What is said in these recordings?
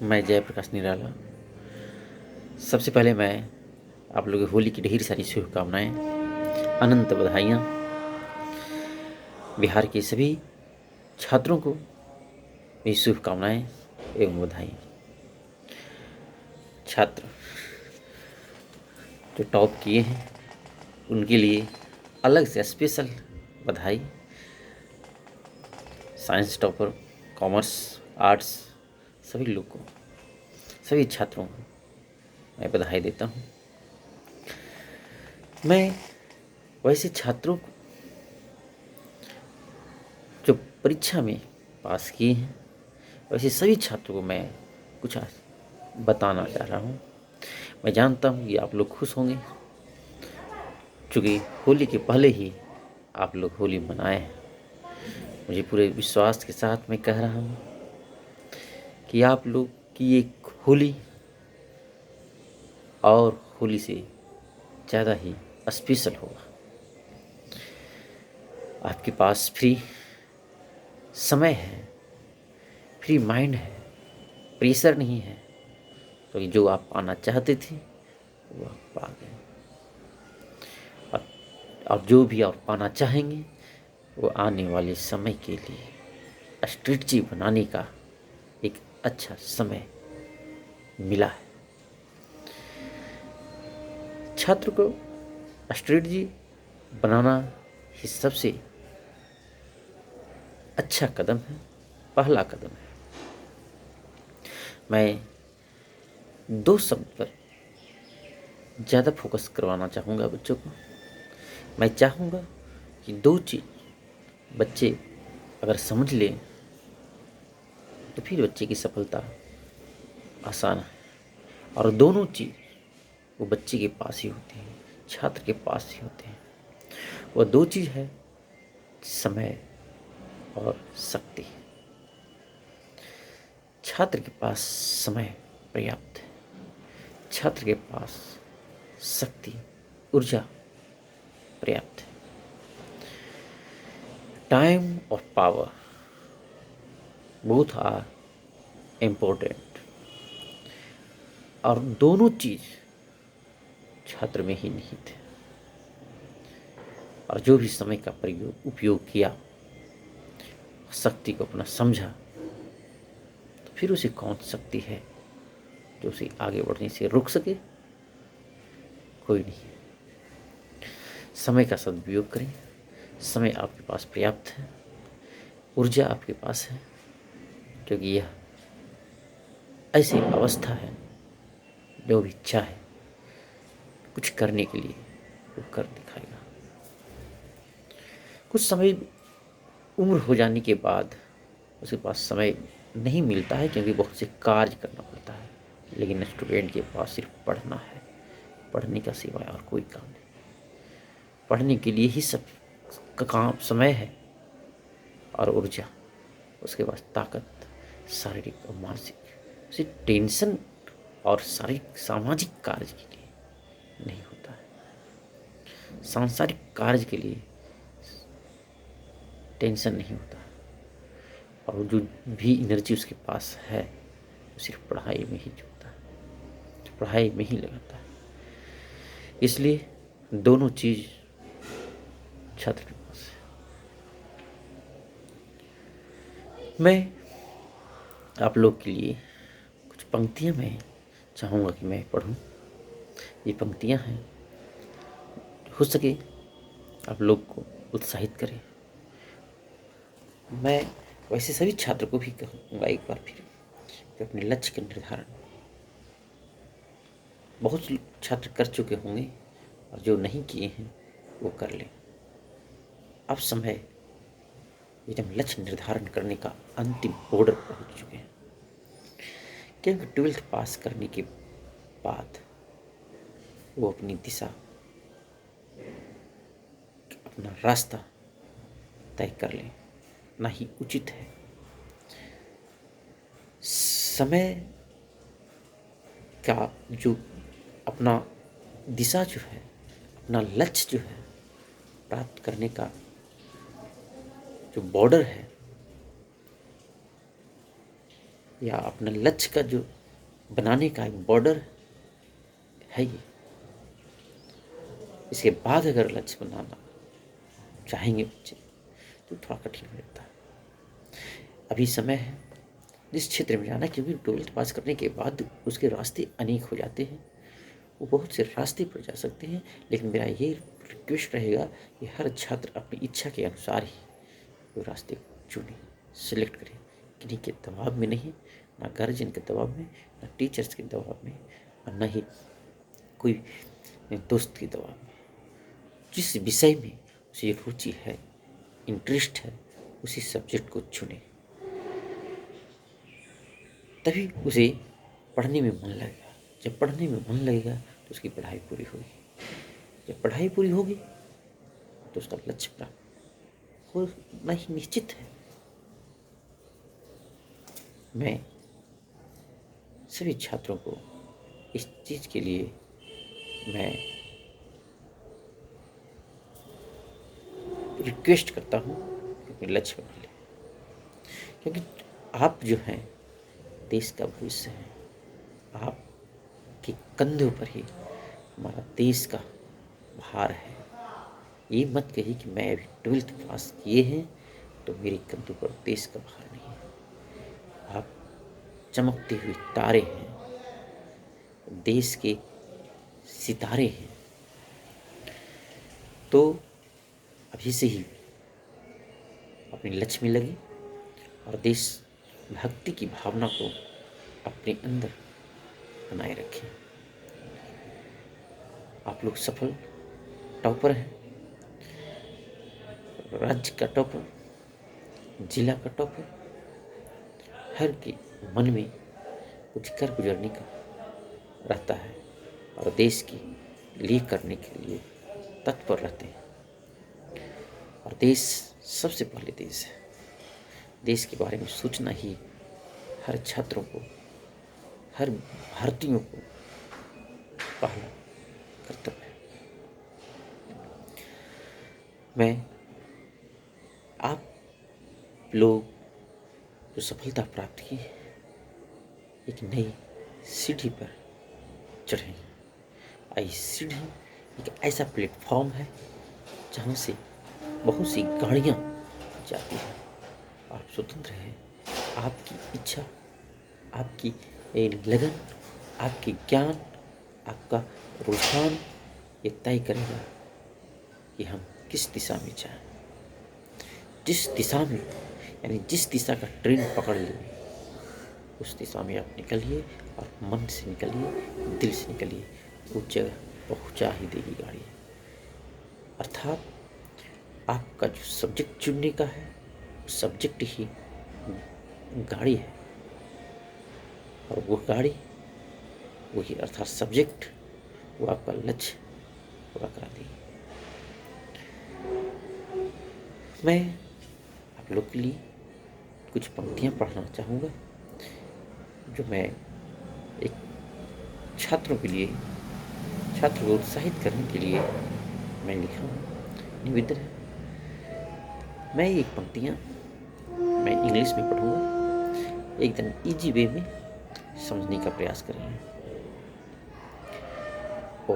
मैं जयप्रकाश निराला। सबसे पहले मैं आप लोगों को होली की ढेर सारी शुभकामनाएं, अनंत बधाइयाँ। बिहार के सभी छात्रों को मेरी शुभकामनाएं एवं बधाई। छात्र जो टॉप किए हैं उनके लिए अलग से स्पेशल बधाई। साइंस टॉपर, कॉमर्स, आर्ट्स सभी लोग को, सभी छात्रों को मैं बधाई देता हूँ। मैं वैसे छात्रों को जो परीक्षा में पास किए हैं, वैसे सभी छात्रों को मैं कुछ आज बताना चाह रहा हूँ। मैं जानता हूँ कि आप लोग खुश होंगे, क्योंकि होली के पहले ही आप लोग होली मनाए हैं। मुझे पूरे विश्वास के साथ मैं कह रहा हूँ कि आप लोग की एक होली और होली से ज़्यादा ही स्पेशल होगा। आपके पास फ्री समय है, फ्री माइंड है, प्रेशर नहीं है, तो जो आप पाना चाहते थे वो आप पा गए। और जो भी आप पाना चाहेंगे वो आने वाले समय के लिए स्ट्रेटजी बनाने का एक अच्छा समय मिला है। छात्र को स्ट्रेटजी बनाना ही सबसे अच्छा कदम है, पहला कदम है। मैं दो शब्द पर ज़्यादा फोकस करवाना चाहूँगा बच्चों को। मैं चाहूँगा कि दो चीज़ बच्चे अगर समझ लें तो फिर बच्चे की सफलता आसान है। और दोनों चीज़ वो बच्चे के पास ही होते हैं, छात्र के पास ही होते हैं। वो दो चीज़ है, समय और शक्ति। छात्र के पास समय पर्याप्त है, छात्र के पास शक्ति, ऊर्जा पर्याप्त है। टाइम और पावर बोथ आर इम्पोर्टेंट, और दोनों चीज़ छात्र में ही निहित है। और जो भी समय का उपयोग किया, शक्ति को अपना समझा, तो फिर उसे कौन शक्ति है जो उसे आगे बढ़ने से रोक सके? कोई नहीं। समय का सदुपयोग करें। समय आपके पास पर्याप्त है, ऊर्जा आपके पास है, क्योंकि यह ऐसी अवस्था है जो भी चाहे कुछ करने के लिए वो कर दिखाएगा। कुछ समय उम्र हो जाने के बाद उसके पास समय नहीं मिलता है, क्योंकि बहुत से कार्य करना पड़ता है। लेकिन स्टूडेंट के पास सिर्फ पढ़ना है, पढ़ने का सिवाय और कोई काम नहीं। पढ़ने के लिए ही सब का काम समय है और ऊर्जा। उसके पास ताकत शारीरिक और मानसिक, उसे टेंशन और शारीरिक सामाजिक कार्य के लिए नहीं होता है। सांसारिक कार्य के लिए टेंशन नहीं होता। और जो भी एनर्जी उसके पास है वो सिर्फ पढ़ाई में ही जुड़ता है, पढ़ाई में ही लगाता है। इसलिए दोनों चीज़ छात्र के पास है। मैं आप लोग के लिए कुछ पंक्तियाँ मैं चाहूँगा कि मैं पढ़ूँ। ये पंक्तियाँ हैं, हो सके आप लोग को उत्साहित करें। मैं वैसे सभी छात्र को भी कहूँगा एक बार फिर कि अपने लक्ष्य का निर्धारण, बहुत छात्र कर चुके होंगे और जो नहीं किए हैं वो कर लें। अब समय एकदम लक्ष्य निर्धारण करने का अंतिम बॉर्डर पहुंच चुके हैं, क्योंकि 12th पास करने के बाद वो अपनी दिशा, अपना रास्ता तय कर लें, ना ही उचित है। समय का जो अपना दिशा जो है, अपना लक्ष्य जो है प्राप्त करने का जो बॉर्डर है, या अपना लक्ष्य का जो बनाने का एक बॉर्डर है ये। इसके बाद अगर लक्ष्य बनाना चाहेंगे बच्चे तो थोड़ा कठिन हो जाता है। अभी समय है जिस क्षेत्र में जाना है, क्योंकि 12th पास करने के बाद उसके रास्ते अनेक हो जाते हैं। वो बहुत से रास्ते पर जा सकते हैं, लेकिन मेरा ये रिक्वेस्ट रहेगा कि हर छात्र अपनी इच्छा के अनुसार ही वो रास्ते चुने, सिलेक्ट करें। किन्हीं के दबाव में नहीं, ना गार्जियन के दबाव में, ना टीचर्स के दबाव में, और ना ही कोई दोस्त के दबाव में। जिस विषय में उसे रुचि है, इंटरेस्ट है, उसी सब्जेक्ट को चुने, तभी उसे पढ़ने में मन लगेगा। जब पढ़ने में मन लगेगा तो उसकी पढ़ाई पूरी होगी। जब पढ़ाई पूरी होगी तो उसका लक्ष्य प्राप्त होना ही निश्चित है। मैं सभी छात्रों को इस चीज़ के लिए मैं रिक्वेस्ट करता हूँ कि अपने लक्ष्य बना लें, क्योंकि आप जो हैं देश का भविष्य है। आपके कंधों पर ही हमारा देश का भार है। ये मत कहिए कि मैं अभी 12th पास किए हैं तो मेरे कंधों पर देश का भार नहीं है। आप चमकते हुए तारे हैं, देश के सितारे हैं। तो अभी से ही अपने लक्ष्य में लगे और देश भक्ति की भावना को अपने अंदर बनाए रखें। आप लोग सफल टॉपर हैं, राज्य का टॉपर, जिला का टॉपर। हर के मन में कुछ कर गुजरने का रहता है और देश के लिए करने के लिए तत्पर रहते हैं। और देश सबसे पहले देश है। देश के बारे में सोचना ही हर छात्रों को, हर भारतीयों को पहला कर्तव्य है। मैं आप लोग जो सफलता प्राप्त की, एक नई सीढ़ी पर चढ़े। आई सीढ़ी एक ऐसा प्लेटफॉर्म है जहाँ से बहुत सी गाड़ियाँ जाती हैं। आप स्वतंत्र हैं। आपकी इच्छा, आपकी लगन, आपकी ज्ञान, आपका रुझान ये तय करेगा कि हम किस दिशा में जाएं। जिस दिशा में, यानी जिस दिशा का ट्रेन पकड़ लिए उस दिशा में आप निकलिए और मन से निकलिए, दिल से निकलिए। उस जगह पहुंचा ही देगी गाड़ी। अर्थात आपका जो सब्जेक्ट चुनने का है, सब्जेक्ट ही गाड़ी है, और वो गाड़ी, वही अर्थात सब्जेक्ट, वो आपका लक्ष्य पूरा करा देगी। मैं आप लोग के लिए कुछ पंक्तियाँ पढ़ना चाहूँगा जो मैं एक छात्रों के लिए, छात्र को उत्साहित करने के लिए मैं लिखा हूँ। निवेदन है, मैं एक पंक्तियाँ मैं इंग्लिश में पढ़ूँगा, एकदम इजी वे में समझने का प्रयास करेंगे। Oh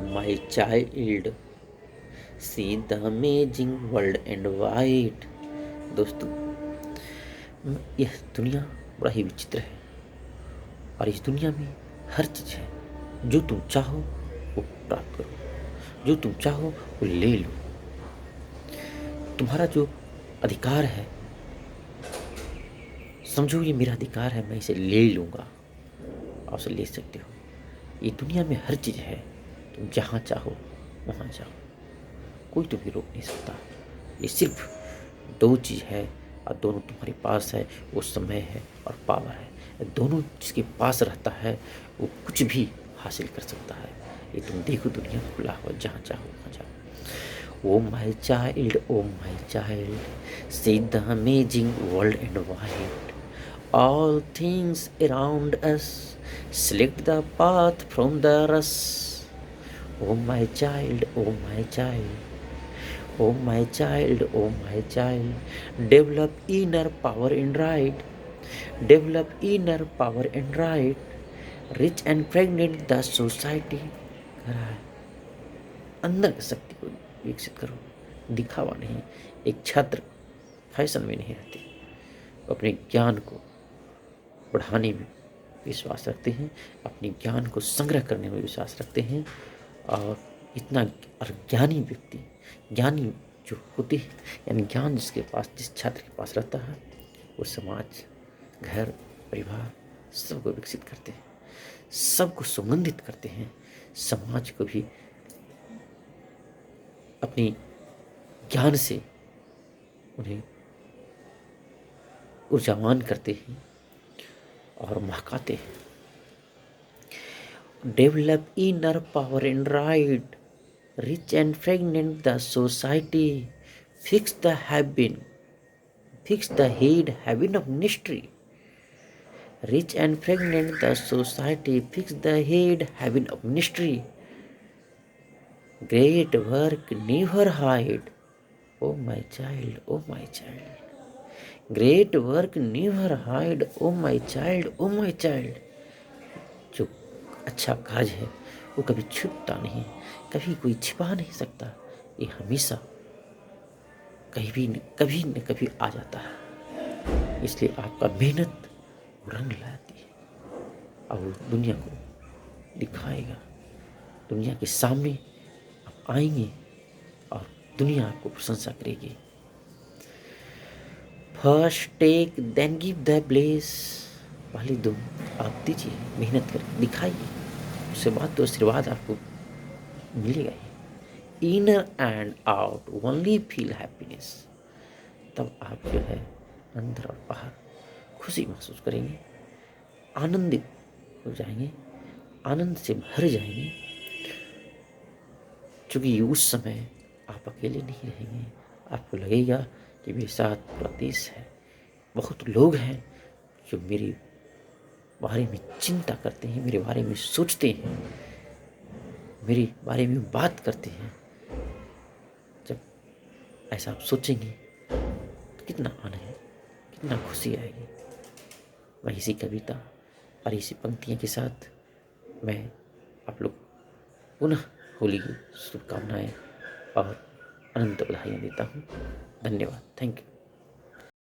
my child, see the amazing world and white. दोस्तों, यह दुनिया बड़ा ही विचित्र है और इस दुनिया में हर चीज़ है। जो तुम चाहो वो प्राप्त करो, जो तुम चाहो वो ले लो। तुम्हारा जो अधिकार है, समझो ये मेरा अधिकार है, मैं इसे ले लूँगा। आप उसे ले सकते हो। ये दुनिया में हर चीज़ है, तुम जहाँ चाहो वहाँ जाओ, कोई तुम्हें रोक नहीं सकता। ये सिर्फ दो चीज़ है और दोनों तुम्हारे पास है, वो समय है और पावर है। दोनों जिसके पास रहता है वो कुछ भी हासिल कर सकता है। ये तुम देखो, दुनिया खुला हुआ, जहाँ चाहो वहाँ जाओ। Oh my child, see the amazing world and wide. All things around us, select the path from the rust. Oh my child, oh my child, oh my child, oh my child, develop inner power in right. develop inner power and right, rich and pregnant the society। कह रहा है अंदर की शक्ति को विकसित करो, दिखावा नहीं। एक छात्र फैशन में नहीं रहते, वो अपने ज्ञान को बढ़ाने में विश्वास रखते हैं, अपने ज्ञान को संग्रह करने में विश्वास रखते हैं। और इतना और ज्ञानी व्यक्ति, ज्ञानी जो होते हैं, यानी ज्ञान जिसके पास, जिस छात्र के पास रहता है, वो समाज, घर, परिवार सबको विकसित करते हैं, सबको सुगंधित करते हैं, समाज को भी अपनी ज्ञान से उन्हें ऊर्जावान करते हैं और महकाते हैं। Develop inner power and right, rich and fragrant the society, fix the heaven, fix the head of mystery, rich and pregnant the society, fix the heaven of mystery, great work never hide, oh my child, oh my child, great work never hide, oh my child, oh my child। जो अच्छा काज है वो कभी छुपता नहीं, कभी कोई छिपा नहीं सकता, ये हमेशा कभी न कभी आ जाता है। इसलिए आपका मेहनत रंग लाती है और दुनिया को दिखाएगा, दुनिया के सामने आप आएंगे और दुनिया आपको प्रशंसा करेगी। First take then give the bless, पहले दो आप दीजिए, मेहनत करके दिखाइए, उसके बाद तो आशीर्वाद आपको मिलेगा ही। Inner and out only feel happiness, तब आप जो है अंदर और बाहर खुशी महसूस करेंगे, आनंदित हो जाएंगे, आनंद से भर जाएंगे। क्योंकि उस समय आप अकेले नहीं रहेंगे, आपको लगेगा कि मेरे साथ पूरा देश है, बहुत लोग हैं जो मेरे बारे में चिंता करते हैं, मेरे बारे में सोचते हैं, मेरे बारे में बात करते हैं। जब ऐसा आप सोचेंगे तो कितना आनंद, कितना खुशी आएगी। मैं इसी कविता और इसी पंक्तियों के साथ मैं आप लोग पुनः होली की शुभकामनाएं और अनंत बधाइयाँ देता हूँ। धन्यवाद, थैंक यू।